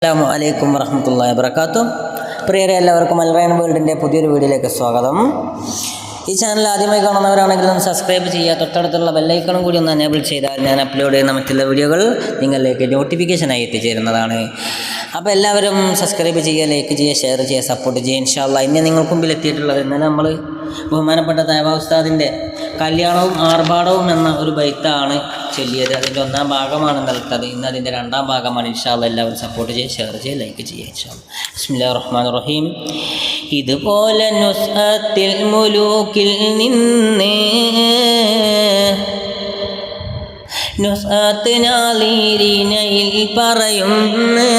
അസ്സലാമു അലൈക്കും വറഹ്മത്തുള്ളാഹി വബറകാതുഹു. പ്രിയരെ, എല്ലാവർക്കും അൽറൈൻ വേൾഡിൻ്റെ പുതിയൊരു വീഡിയോയിലേക്ക് സ്വാഗതം. ഈ ചാനൽ ആദ്യമായി കാണുന്നവരാണെങ്കിൽ ഒന്ന് സബ്സ്ക്രൈബ് ചെയ്യുക. തൊട്ടടുത്തുള്ള ബെല്ലൈക്കണും കൂടി ഒന്ന് എനേബിൾ ചെയ്താൽ ഞാൻ അപ്ലോഡ് ചെയ്യുന്ന മറ്റുള്ള വീഡിയോകൾ നിങ്ങളിലേക്ക് നോട്ടിഫിക്കേഷനായി എത്തിച്ചേരുന്നതാണ്. അപ്പോൾ എല്ലാവരും സബ്സ്ക്രൈബ് ചെയ്യുക, ലൈക്ക് ചെയ്യുക, ഷെയർ ചെയ്യുക, സപ്പോർട്ട് ചെയ്യുക. ഇൻഷാ അല്ലാഹ് ഇന്ന് നിങ്ങൾക്ക് മുമ്പിൽ എത്തിയിട്ടുള്ളത് ഇന്നലെ നമ്മൾ ബഹുമാനപ്പെട്ട തൈബ ഉസ്താദിൻ്റെ കല്യാണവും ആർഭാടവും എന്ന ഒരു ബൈത്താണ് ചൊല്ലിയത്. അതിൻ്റെ ഒന്നാം ഭാഗമാണ് നൽകുന്നത്. ഇന്ന് അതിൻ്റെ രണ്ടാം ഭാഗമാണ്. ഇൻഷാ അല്ലാഹ് എല്ലാവരും സപ്പോർട്ട് ചെയ്യുക, ഷെയർ ചെയ്യുക, ലൈക്ക് ചെയ്യുക. ഇൻഷാ അല്ലാഹ്. ബിസ്മില്ലാഹിർ റഹ്മാനിർ റഹീം. ഇതുപോലെ നുസ്അത്തിൽ മുലൂക്കിൽ നിന്ന് നുസ്അത്ത് നാളീരിനയിൽ പറയുന്നു,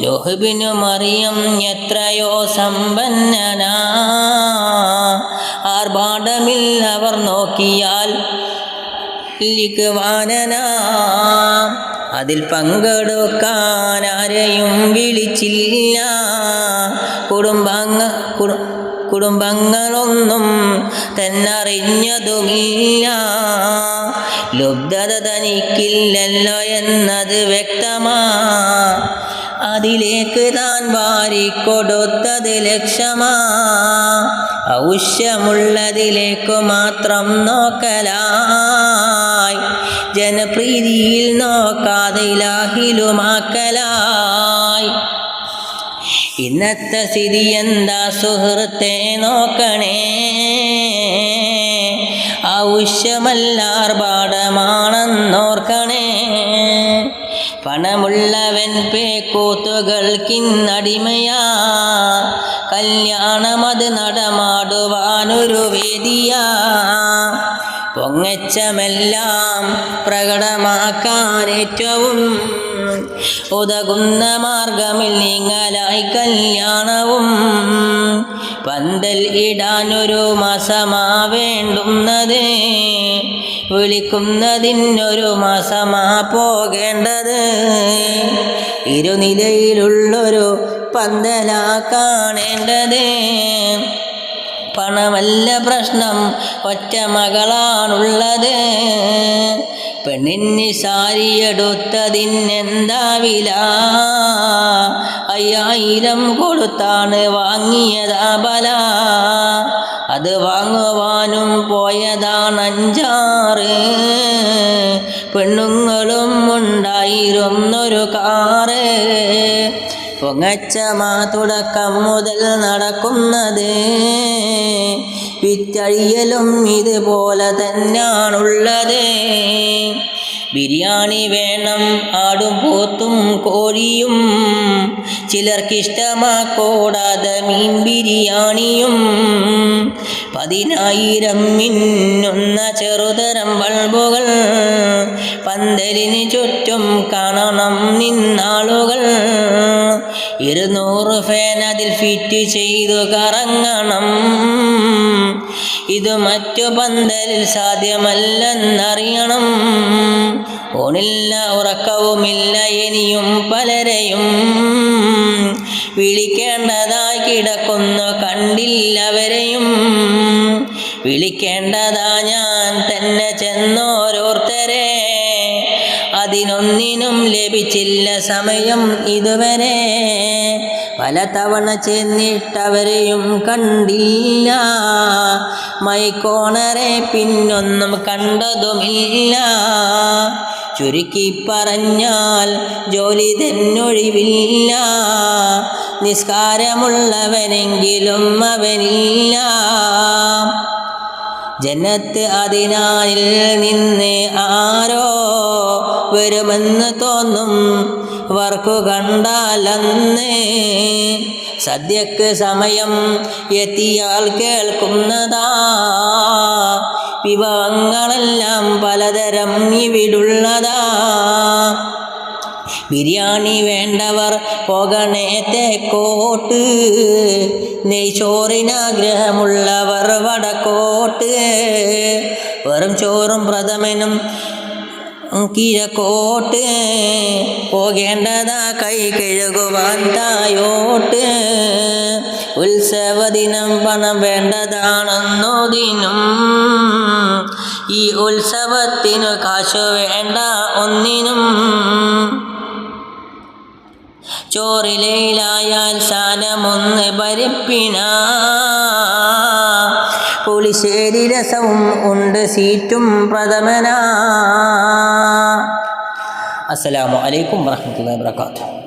നൂഹ് ഇബ്നു മറിയം എത്രയോ സമ്പന്നനാ, ആർഭാടമില്ലവർ നോക്കിയാൽ ലിഖ്വാനനാ, അതിൽ പങ്കെടുക്കാൻ ആരെയും വിളിച്ചില്ല, കുടുംബങ്ങളൊന്നും തന്നറിഞ്ഞതുമില്ല, ലുബ്ധത തനിക്കില്ലല്ലോ എന്നത് വ്യക്തമാ, അതിലേക്ക് താൻ വാരിക്കൊടുത്തത് ലക്ഷ്യമാ, ആവശ്യമുള്ളതിലേക്കു മാത്രം നോക്കലായി, ജനപ്രീതിയിൽ നോക്കാതെ ഇലാഹിലുമാക്കലായി. ഇന്നത്തെ സ്ഥിതി എന്താ സുഹൃത്തെ നോക്കണേ, ആവശ്യമല്ല ആർഭാടമാണെന്നോർക്കണേ, പണമുള്ളവൻ പേക്കൂത്തുകൾക്കിന്നടിമയാ, കല്യാണമത് നടമാടുവാനൊരു വേദിയാ, പൊങ്ങച്ചമെല്ലാം പ്രകടമാക്കാൻ ഏറ്റവും ഉതകുന്ന മാർഗമിൽ നീങ്ങലായി കല്യാണവും, പന്തൽ ഇടാനൊരു മാസമാ വേണ്ടുന്നത്, വിളിക്കുന്നതിനൊരു മാസമാ പോകേണ്ടത്, ഇരുനിലയിലുള്ളൊരു പന്തലാ കാണേണ്ടത്, പണമല്ല പ്രശ്നം ഒറ്റ മകളാണുള്ളത്, പെണ്ണിന് സാരിയെടുത്തതിനെന്താ വില, 5000 കൊടുത്താണ് വാങ്ങിയതാ ബല, അത് വാങ്ങുവാനും പോയതാണ് 5-6 പെണ്ണുങ്ങളും ഉണ്ടായിരുന്നൊരു കാറ്, പൊങ്ങച്ചമാ തുടക്കം മുതൽ നടക്കുന്നത്, വിറ്റഴിയലും ഇതുപോലെ തന്നെയാണുള്ളത്, ബിരിയാണി വേണം ആടും പോത്തും കോഴിയും, ചിലർക്കിഷ്ടമാ കൂടാതെ മീൻ ബിരിയാണിയും, 10000 മിന്നുന്ന ചെറുതരം ബൾബുകൾ, പന്തലിന് ചുറ്റും കാണണം നിന്നാളുകൾ, 200 ഫാൻ അതിൽ ഫിറ്റ് ചെയ്തു കറങ്ങണം, ഇത് മറ്റു പന്തലിൽ സാധ്യമല്ലെന്നറിയണം, ഊണില്ല ഉറക്കവുമില്ല ഇനിയും പലരെയും, വിളിക്കേണ്ടതായി കിടക്കുന്നു കണ്ടില്ലവരെയും, വിളിക്കേണ്ടതാ ഞാൻ തന്നെ ചെന്നോരോരുത്തരെ, അതിനൊന്നിനും ലഭിച്ചില്ല സമയം ഇതുവരെ, പലതവണ ചെന്നിട്ടവരെയും കണ്ടില്ല, മൈക്കോണറെ പിന്നൊന്നും കണ്ടതുമില്ല, ചുരുക്കി പറഞ്ഞാൽ ജോലി തന്നൊഴിവില്ല, നിസ്കാരമുള്ളവനെങ്കിലും അവനില്ല, ജന്നത്ത് അതിനാലിൽ നിന്ന് ആരോ വരുമെന്ന് തോന്നും വർക്കു കണ്ടാലന്ന്, സദ്യക്ക് സമയം എത്തിയാൽ കേൾക്കുന്നതാ, വിഭവങ്ങളെല്ലാം പലതരം ഇവിടുള്ളതാ, ബിരിയാണി വേണ്ടവർ പോകണേ തേക്കോട്ട്, നെയ്ച്ചോറിനാഗ്രഹമുള്ളവർ വടക്കോട്ട്, വെറും ചോറും പ്രഥമനും കിഴക്കോട്ട്, പോകേണ്ടതാ കൈ കഴുകുവാൻ തായോട്ട്, ഉത്സവദിനം പണം വേണ്ടതാണെന്നോദിനും, ഈ ഉത്സവത്തിനു കാശു വേണ്ട ഒന്നിനും. ചോറിലയിലായാൽ ശാനമൊന്ന് പരിപ്പിന പുളിശ്ശേരി രസവും ഉണ്ട് സീറ്റും പ്രഥമന. അസ്സലാമു അലൈക്കും വറഹ്മത്തുള്ളാഹി വബറകാതുഹു.